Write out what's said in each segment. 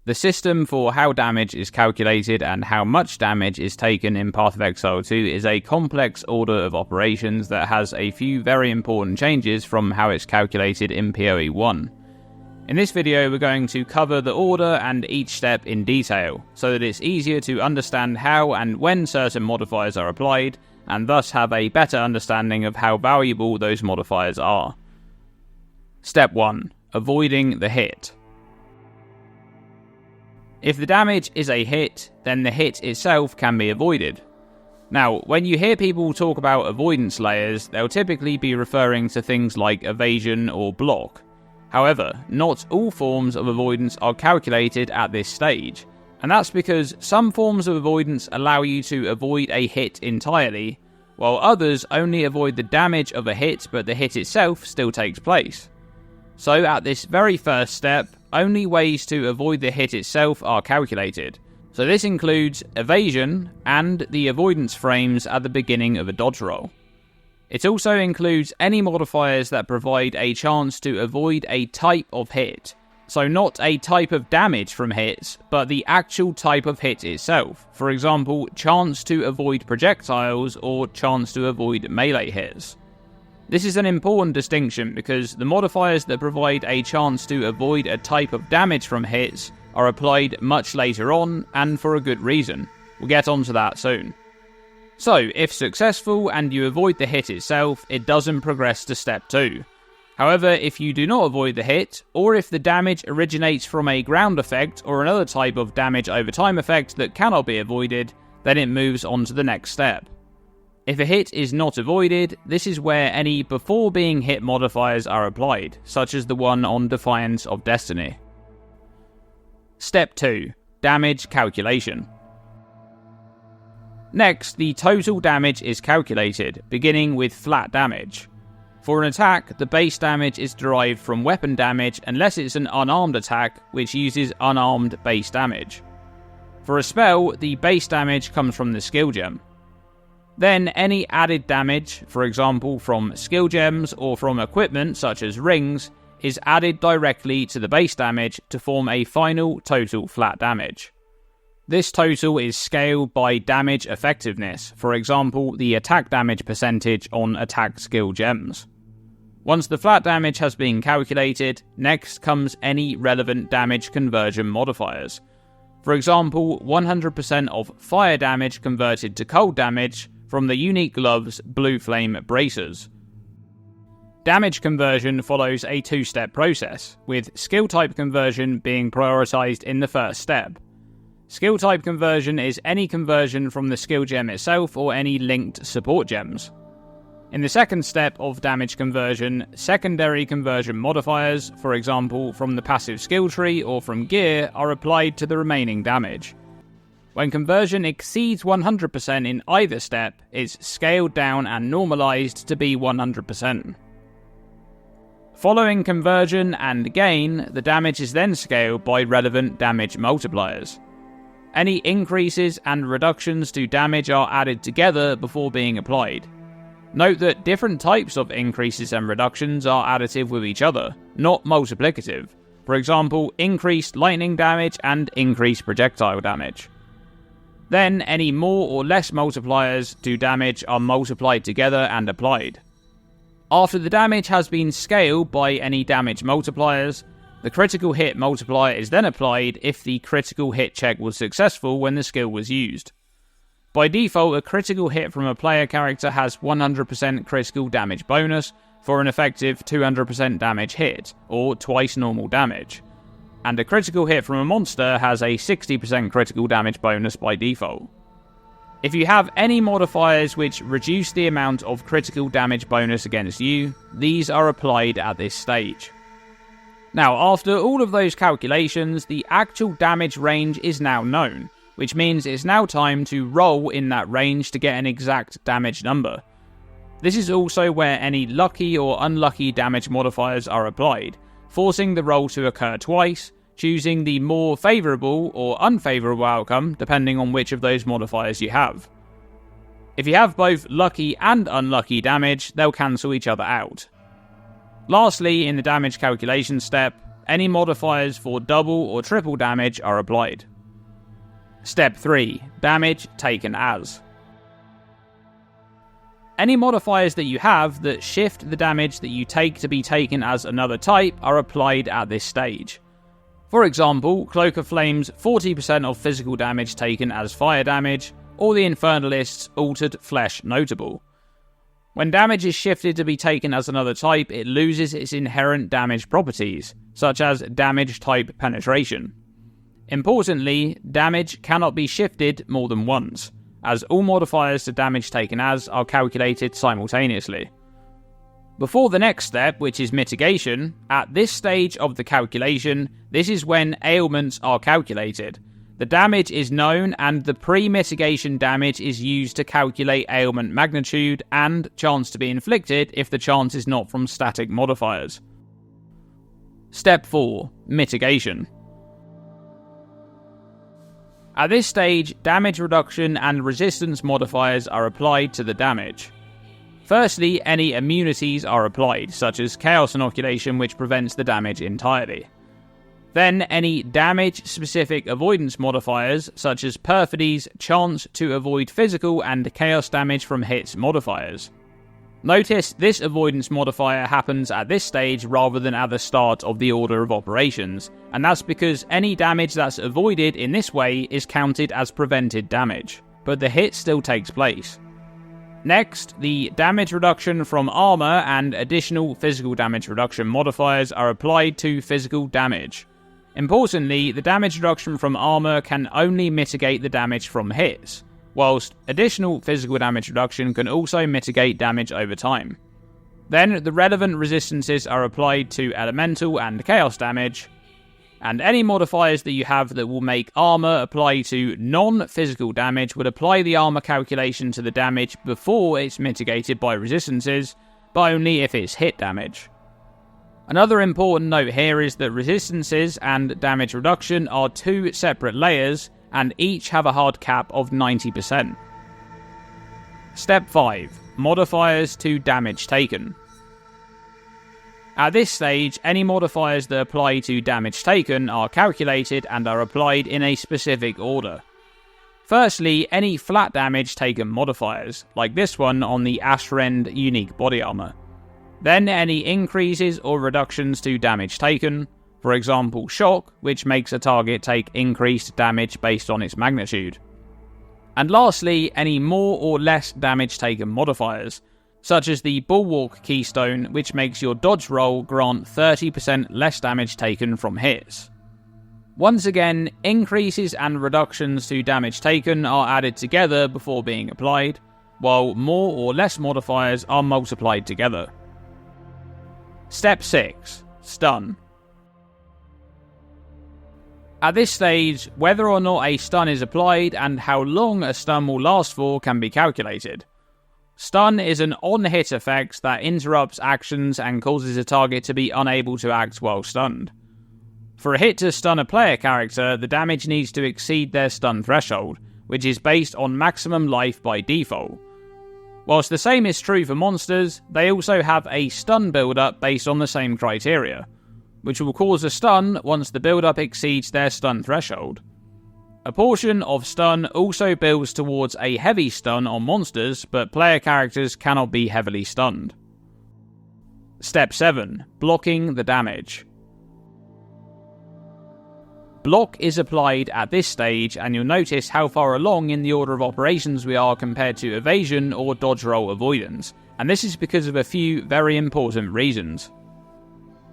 The system for how damage is calculated and how much damage is taken in Path of Exile 2 is a complex order of operations that has a few very important changes from how it's calculated in PoE 1. In this video we're going to cover the order and each step in detail, so that it's easier to understand how and when certain modifiers are applied, and thus have a better understanding of how valuable those modifiers are. Step 1. Avoiding the hit. If the damage is a hit, then the hit itself can be avoided. Now, when you hear people talk about avoidance layers, they'll typically be referring to things like evasion or block. However, not all forms of avoidance are calculated at this stage, and that's because some forms of avoidance allow you to avoid a hit entirely, while others only avoid the damage of a hit but the hit itself still takes place. So at this very first step, only ways to avoid the hit itself are calculated. So this includes evasion and the avoidance frames at the beginning of a dodge roll. It also includes any modifiers that provide a chance to avoid a type of hit. So not a type of damage from hits, but the actual type of hit itself. For example, chance to avoid projectiles or chance to avoid melee hits. This is an important distinction because the modifiers that provide a chance to avoid a type of damage from hits are applied much later on, and for a good reason. We'll get onto that soon. So, if successful and you avoid the hit itself, it doesn't progress to step 2. However, if you do not avoid the hit, or if the damage originates from a ground effect or another type of damage over time effect that cannot be avoided, then it moves on to the next step. If a hit is not avoided, this is where any before being hit modifiers are applied, such as the one on Defiance of Destiny. Step 2. Damage calculation. Next, the total damage is calculated, beginning with flat damage. For an attack, the base damage is derived from weapon damage unless it's an unarmed attack, which uses unarmed base damage. For a spell, the base damage comes from the skill gem. Then any added damage, for example from skill gems or from equipment such as rings, is added directly to the base damage to form a final total flat damage. This total is scaled by damage effectiveness, for example the attack damage percentage on attack skill gems. Once the flat damage has been calculated, next comes any relevant damage conversion modifiers. For example, 100% of fire damage converted to cold damage from the unique gloves Blue Flame Bracers. Damage conversion follows a two-step process, with skill type conversion being prioritized in the first step. Skill type conversion is any conversion from the skill gem itself or any linked support gems. In the second step of damage conversion, secondary conversion modifiers, for example from the passive skill tree or from gear, are applied to the remaining damage. When conversion exceeds 100% in either step, it's scaled down and normalized to be 100%. Following conversion and gain, the damage is then scaled by relevant damage multipliers. Any increases and reductions to damage are added together before being applied. Note that different types of increases and reductions are additive with each other, not multiplicative. For example, increased lightning damage and increased projectile damage. Then, any more or less multipliers to damage are multiplied together and applied. After the damage has been scaled by any damage multipliers, the critical hit multiplier is then applied if the critical hit check was successful when the skill was used. By default, a critical hit from a player character has 100% critical damage bonus for an effective 200% damage hit, or twice normal damage. And a critical hit from a monster has a 60% critical damage bonus by default. If you have any modifiers which reduce the amount of critical damage bonus against you, these are applied at this stage. Now, after all of those calculations, the actual damage range is now known, which means it's now time to roll in that range to get an exact damage number. This is also where any lucky or unlucky damage modifiers are applied, forcing the roll to occur twice, choosing the more favourable or unfavourable outcome depending on which of those modifiers you have. If you have both lucky and unlucky damage, they'll cancel each other out. Lastly, in the damage calculation step, any modifiers for double or triple damage are applied. Step 3. Damage taken as. Any modifiers that you have that shift the damage that you take to be taken as another type are applied at this stage. For example, Cloak of Flame's 40% of physical damage taken as fire damage, or the Infernalist's Altered Flesh Notable. When damage is shifted to be taken as another type, it loses its inherent damage properties, such as damage type penetration. Importantly, damage cannot be shifted more than once, as all modifiers to damage taken as are calculated simultaneously. Before the next step, which is mitigation, at this stage of the calculation, this is when ailments are calculated. The damage is known and the pre-mitigation damage is used to calculate ailment magnitude and chance to be inflicted if the chance is not from static modifiers. Step 4. Mitigation. At this stage, damage reduction and resistance modifiers are applied to the damage. Firstly, any immunities are applied, such as Chaos Inoculation, which prevents the damage entirely. Then, any damage-specific avoidance modifiers, such as Perfidy's Chance to Avoid Physical and Chaos Damage from Hits modifiers. Notice this avoidance modifier happens at this stage rather than at the start of the order of operations, and that's because any damage that's avoided in this way is counted as prevented damage, but the hit still takes place. Next, the damage reduction from armor and additional physical damage reduction modifiers are applied to physical damage. Importantly, the damage reduction from armor can only mitigate the damage from hits, whilst additional physical damage reduction can also mitigate damage over time. Then, the relevant resistances are applied to elemental and chaos damage, and any modifiers that you have that will make armor apply to non-physical damage would apply the armor calculation to the damage before it's mitigated by resistances, but only if it's hit damage. Another important note here is that resistances and damage reduction are two separate layers, and each have a hard cap of 90%. Step 5. Modifiers to damage taken. At this stage, any modifiers that apply to damage taken are calculated and are applied in a specific order. Firstly, any flat damage taken modifiers, like this one on the Ashrend unique body armor. Then any increases or reductions to damage taken, for example shock, which makes a target take increased damage based on its magnitude. And lastly, any more or less damage taken modifiers, such as the Bulwark Keystone, which makes your dodge roll grant 30% less damage taken from hits. Once again, increases and reductions to damage taken are added together before being applied, while more or less modifiers are multiplied together. Step 6. Stun. At this stage, whether or not a stun is applied and how long a stun will last for can be calculated. Stun is an on-hit effect that interrupts actions and causes a target to be unable to act while stunned. For a hit to stun a player character, the damage needs to exceed their stun threshold, which is based on maximum life by default. Whilst the same is true for monsters, they also have a stun build-up based on the same criteria, which will cause a stun once the build-up exceeds their stun threshold. A portion of stun also builds towards a heavy stun on monsters, but player characters cannot be heavily stunned. Step 7. Blocking the damage. Block is applied at this stage, and you'll notice how far along in the order of operations we are compared to evasion or dodge roll avoidance, and this is because of a few very important reasons.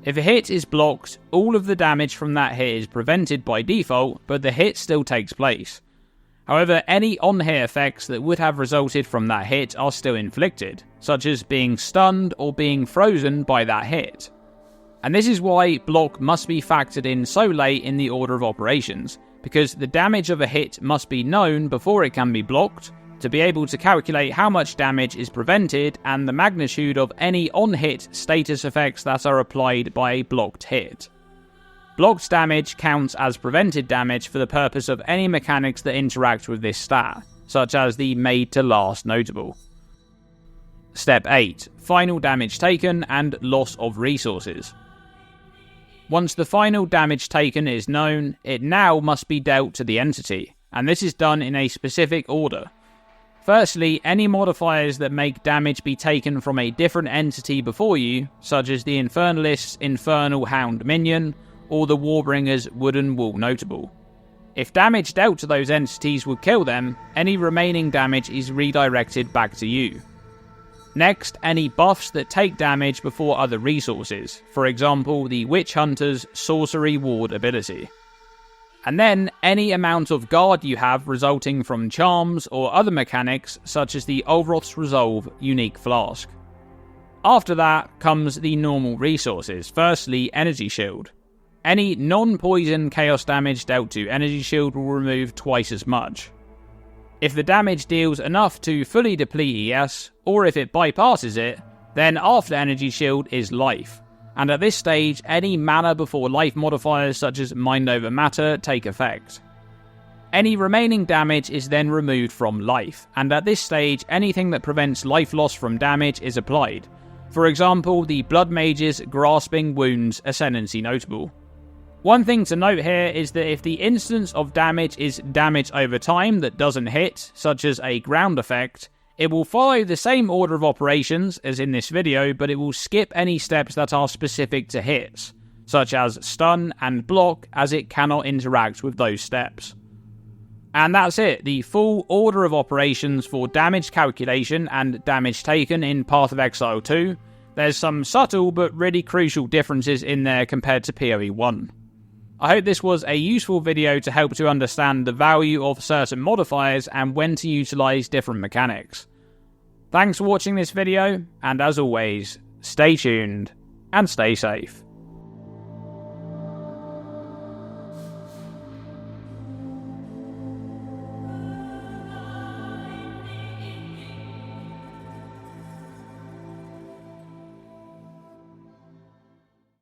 If a hit is blocked, all of the damage from that hit is prevented by default, but the hit still takes place. However, any on-hit effects that would have resulted from that hit are still inflicted, such as being stunned or being frozen by that hit. And this is why block must be factored in so late in the order of operations, because the damage of a hit must be known before it can be blocked, to be able to calculate how much damage is prevented and the magnitude of any on-hit status effects that are applied by a blocked hit. Blocked damage counts as prevented damage for the purpose of any mechanics that interact with this stat, such as the made to last notable. Step 8. Final damage taken and loss of resources. Once the final damage taken is known, it now must be dealt to the entity, and this is done in a specific order. Firstly, any modifiers that make damage be taken from a different entity before you, such as the Infernalist's Infernal Hound minion, or the Warbringer's Wooden Wall notable. If damage dealt to those entities would kill them, any remaining damage is redirected back to you. Next, any buffs that take damage before other resources, for example the Witch Hunter's Sorcery Ward ability. And then, any amount of guard you have resulting from charms or other mechanics such as the Olroth's Resolve unique flask. After that comes the normal resources, firstly Energy Shield. Any non-poison chaos damage dealt to Energy Shield will remove twice as much. If the damage deals enough to fully deplete ES, or if it bypasses it, then after Energy Shield is Life. And at this stage, any mana before life modifiers such as Mind Over Matter take effect. Any remaining damage is then removed from life, and at this stage, anything that prevents life loss from damage is applied. For example, the Blood Mage's Grasping Wounds Ascendancy notable. One thing to note here is that if the instance of damage is damage over time that doesn't hit, such as a ground effect, it will follow the same order of operations as in this video, but it will skip any steps that are specific to hits, such as stun and block, as it cannot interact with those steps. And that's it, the full order of operations for damage calculation and damage taken in Path of Exile 2. There's some subtle but really crucial differences in there compared to PoE 1. I hope this was a useful video to help to understand the value of certain modifiers and when to utilise different mechanics. Thanks for watching this video, and as always, stay tuned and stay safe.